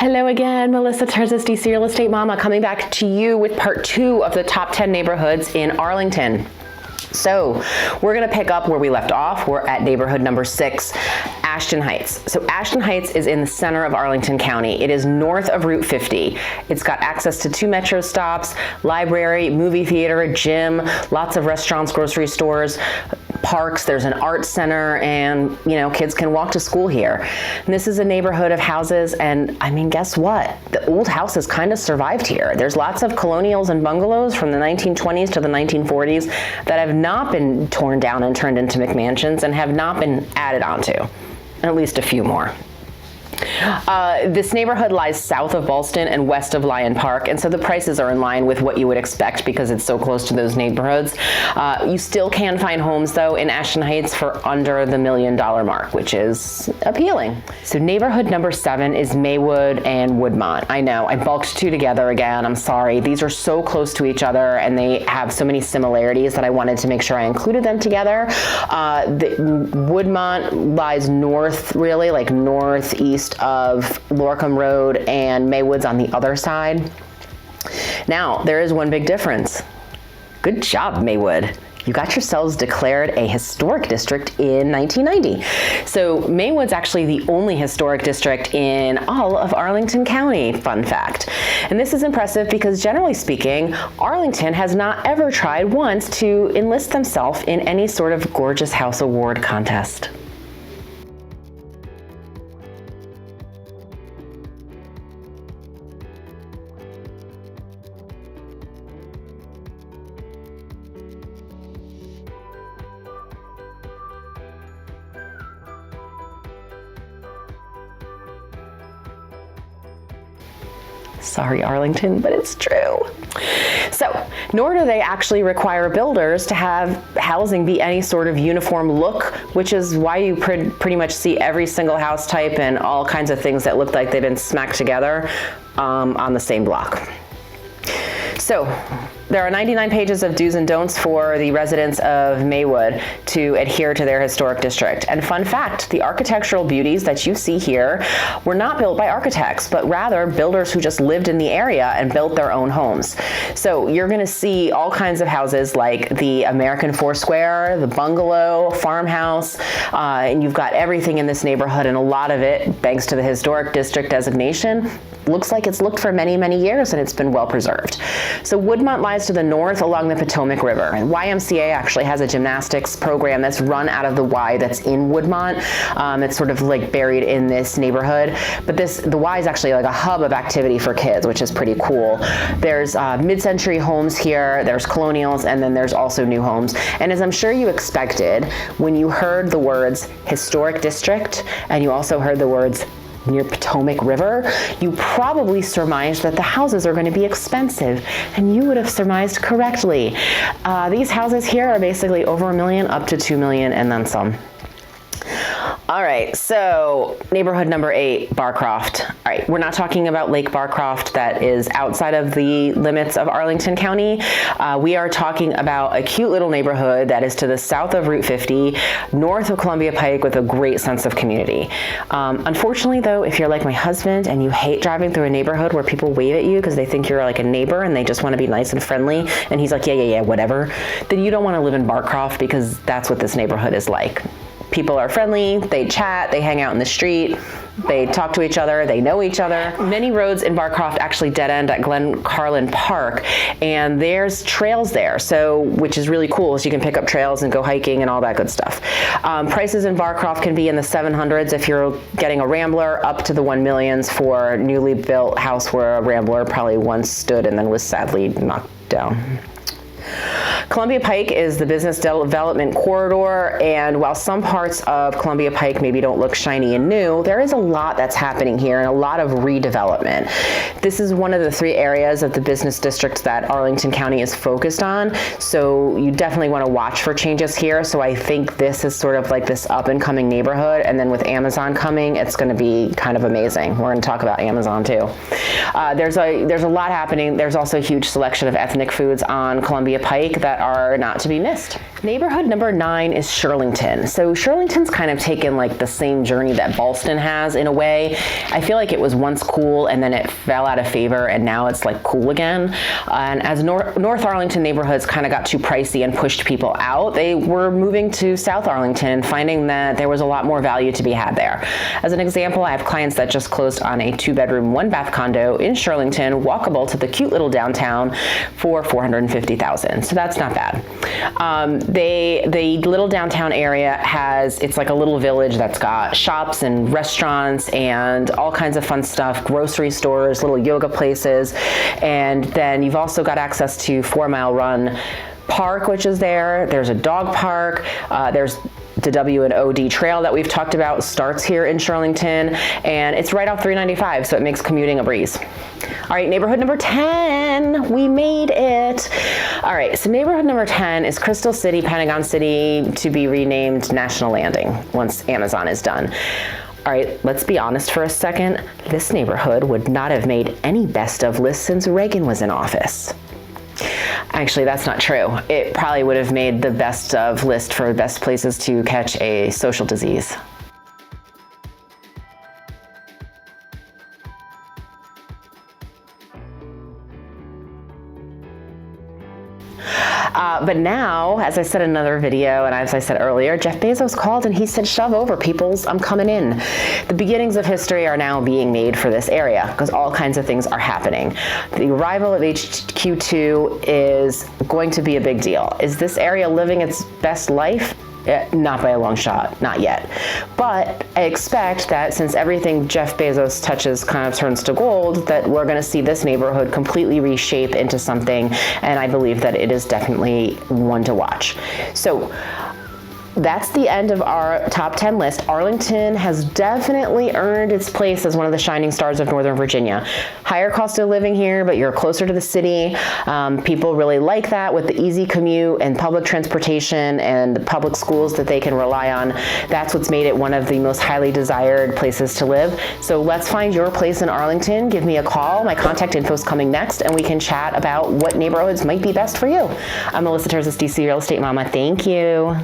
Hello again, Melissa Terzis, DC Real Estate Mama, coming back to you with part 2 of the top 10 neighborhoods in Arlington. So we're gonna pick up where we left off. We're at neighborhood number 6, Ashton Heights. So Ashton Heights is in the center of Arlington County. It is north of Route 50. It's got access to 2 metro stops, library, movie theater, gym, lots of restaurants, grocery stores, parks. There's an art center, and kids can walk to school here. And this is a neighborhood of houses, and I mean, guess what? The old houses kind of survived here. There's lots of colonials and bungalows from the 1920s to the 1940s that have not been torn down and turned into McMansions and have not been added onto, at least a few more. This neighborhood lies south of Ballston and west of Lyon Park, and so the prices are in line with what you would expect because it's so close to those neighborhoods. You still can find homes, though, in Ashton Heights for under the $1 million mark, which is appealing. So neighborhood number 7 is Maywood and Woodmont. I know, I bulked 2 together again. I'm sorry. These are so close to each other, and they have so many similarities that I wanted to make sure I included them together. Woodmont lies north, really, like northeast of Lorcum Road, and Maywood's on the other side. Now, there is one big difference. Good job, Maywood. You got yourselves declared a historic district in 1990. So Maywood's actually the only historic district in all of Arlington County, fun fact. And this is impressive because generally speaking, Arlington has not ever tried once to enlist themselves in any sort of Gorgeous House Award contest. Sorry, Arlington, but it's true. So, nor do they actually require builders to have housing be any sort of uniform look, which is why you pretty much see every single house type and all kinds of things that look like they've been smacked together on the same block. So, there are 99 pages of do's and don'ts for the residents of Maywood to adhere to their historic district. And fun fact, the architectural beauties that you see here were not built by architects, but rather builders who just lived in the area and built their own homes. So you're gonna see all kinds of houses like the American Foursquare, the bungalow, farmhouse, and you've got everything in this neighborhood, and a lot of it, thanks to the historic district designation, looks like it's looked for many, many years, and it's been well preserved. So Woodmont lies to the north along the Potomac River, and YMCA actually has a gymnastics program that's run out of the Y that's in Woodmont. It's sort of like buried in this neighborhood, but the Y is actually like a hub of activity for kids, which is pretty cool. There's mid-century homes here, there's colonials, and then there's also new homes. And as I'm sure you expected, when you heard the words historic district, and you also heard the words near Potomac River, you probably surmised that the houses are going to be expensive, and you would have surmised correctly. These houses here are basically over $1 million, up to $2 million, and then some. All right, so neighborhood number 8, Barcroft. All right, we're not talking about Lake Barcroft that is outside of the limits of Arlington County. We are talking about a cute little neighborhood that is to the south of Route 50, north of Columbia Pike, with a great sense of community. Unfortunately, though, if you're like my husband and you hate driving through a neighborhood where people wave at you because they think you're like a neighbor and they just want to be nice and friendly, and he's like, yeah, whatever, then you don't want to live in Barcroft, because that's what this neighborhood is like. People are friendly, they chat, they hang out in the street, they talk to each other, they know each other. Many roads in Barcroft actually dead end at Glen Carlin Park, and there's trails there, so which is really cool, so you can pick up trails and go hiking and all that good stuff. Prices in Barcroft can be in the 700s if you're getting a Rambler, up to the 1 millions for a newly built house where a Rambler probably once stood and then was sadly knocked down. Columbia Pike is the business development corridor, and while some parts of Columbia Pike maybe don't look shiny and new, there is a lot that's happening here and a lot of redevelopment. This is one of the 3 areas of the business district that Arlington County is focused on, so you definitely want to watch for changes here. So I think this is sort of like this up and coming neighborhood, and then with Amazon coming, it's going to be kind of amazing. We're going to talk about Amazon too. There's a lot happening. There's also a huge selection of ethnic foods on Columbia Pike that that are not to be missed. Neighborhood number 9 is Shirlington. So Shirlington's kind of taken like the same journey that Ballston has in a way. I feel like it was once cool and then it fell out of favor and now it's like cool again. And as North Arlington neighborhoods kind of got too pricey and pushed people out, they were moving to South Arlington, finding that there was a lot more value to be had there. As an example, I have clients that just closed on a 2-bedroom, 1-bath condo in Shirlington, walkable to the cute little downtown for $450,000. So that's not bad. The little downtown area it's like a little village that's got shops and restaurants and all kinds of fun stuff, grocery stores, little yoga places. And then you've also got access to 4 Mile Run Park, which is there. There's a dog park. There's the W&OD trail that we've talked about starts here in Shirlington, and it's right off 395, so it makes commuting a breeze. All right, neighborhood number 10, we made it. All right, so neighborhood number 10 is Crystal City, Pentagon City, to be renamed National Landing once Amazon is done. All right, let's be honest for a second. This neighborhood would not have made any best of lists since Reagan was in office. Actually, that's not true. It probably would have made the best of list for best places to catch a social disease. But now, as I said in another video, and as I said earlier, Jeff Bezos called and he said, shove over, peoples, I'm coming in. The beginnings of history are now being made for this area because all kinds of things are happening. The arrival of HQ2 is going to be a big deal. Is this area living its best life? Not by a long shot, not yet. But I expect that since everything Jeff Bezos touches kind of turns to gold, that we're going to see this neighborhood completely reshape into something, and I believe that it is definitely one to watch. So that's the end of our top 10 list. Arlington has definitely earned its place as one of the shining stars of Northern Virginia. Higher cost of living here, but you're closer to the city. People really like that with the easy commute and public transportation and the public schools that they can rely on. That's what's made it one of the most highly desired places to live. So let's find your place in Arlington. Give me a call. My contact info is coming next, and we can chat about what neighborhoods might be best for you. I'm Melissa Terzis, DC Real Estate Mama. Thank you.